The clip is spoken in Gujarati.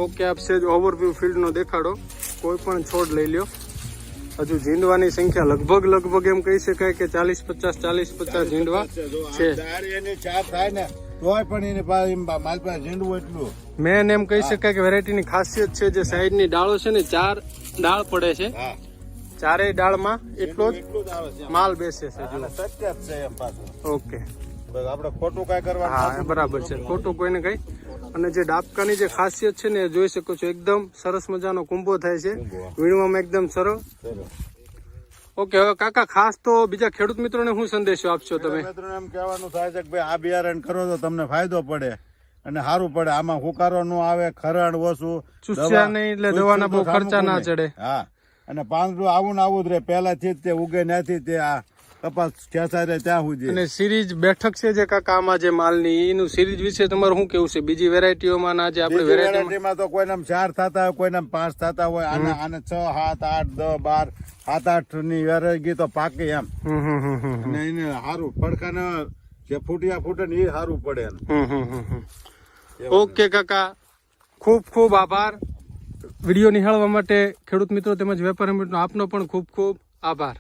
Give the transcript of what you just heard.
ઓકે, આપ સેજ ઓવરવ્યુ ફિલ્ડ નો દેખાડો. કોઈ પણ છોડ લઈ લ્યો. હજુ ઝીંડવાની સંખ્યા લગભગ એમ કહી શકાય કે 40-50 ઝીંડવા છે. મેન એમ કહી શકાય કે વેરાયટીની ખાસિયત છે જે સાઈડની ડાળો છે ને 4 ડાળ પડે છે. ચારેય ડાળમાં એટલો જ માલ બેસે છે. ઓકે, આપણે ખોટું કઈ કરવા. હા, બરાબર છે, ખોટું કોઈને કઈ. અને જે ડાબકાની જે ખાસિયત છે ને એ જોઈ શકો છો, એકદમ સરસ મજાનો કુંભો થાય છે, વીણવામાં એકદમ સરળ. ઓકે, હવે કાકા ખાસ તો બીજા ખેડૂત મિત્રોને શું સંદેશો આપશો તમે? મિત્રોને એમ કહેવાનું થાય છે કે ભાઈ આ બિયારણ કરો તો તમને ફાયદો પડે અને સારું પડે. આમાં હુકારો નો આવે, ખરણ ઓછું, ચૂસ્યા નહીં એટલે દવાના બહુ ખર્ચા ના ચડે. હા, અને પાંદડું આવું ને આવું જ રહે પહેલાથી જ, તે ઉગે નથી તે આ કપાસ ખેંચાય રહે ત્યાં સુધી. અને સિરીઝ બેઠક છે જે કાકા આમાં જે માલની એનું સિરીઝ વિશે તમારું શું કેવું છે? બીજી વેરાયટીઓમાં ના જે આપણે વેરાયટીમાં તો કોઈને 4 થતા હોય, કોઈને 5 થતા હોય, આને 6, 7, 8, 10, 12, 7-8 ની વેરાયટી તો પાકે એમ. અને એને સારું પડખાને જે ફૂટે ને એ સારું પડે. ઓકે કાકા, ખૂબ આભાર. વિડીયો નિહાળવા માટે ખેડૂત મિત્રો તેમજ વેપારી મિત્રો આપનો પણ ખૂબ આભાર.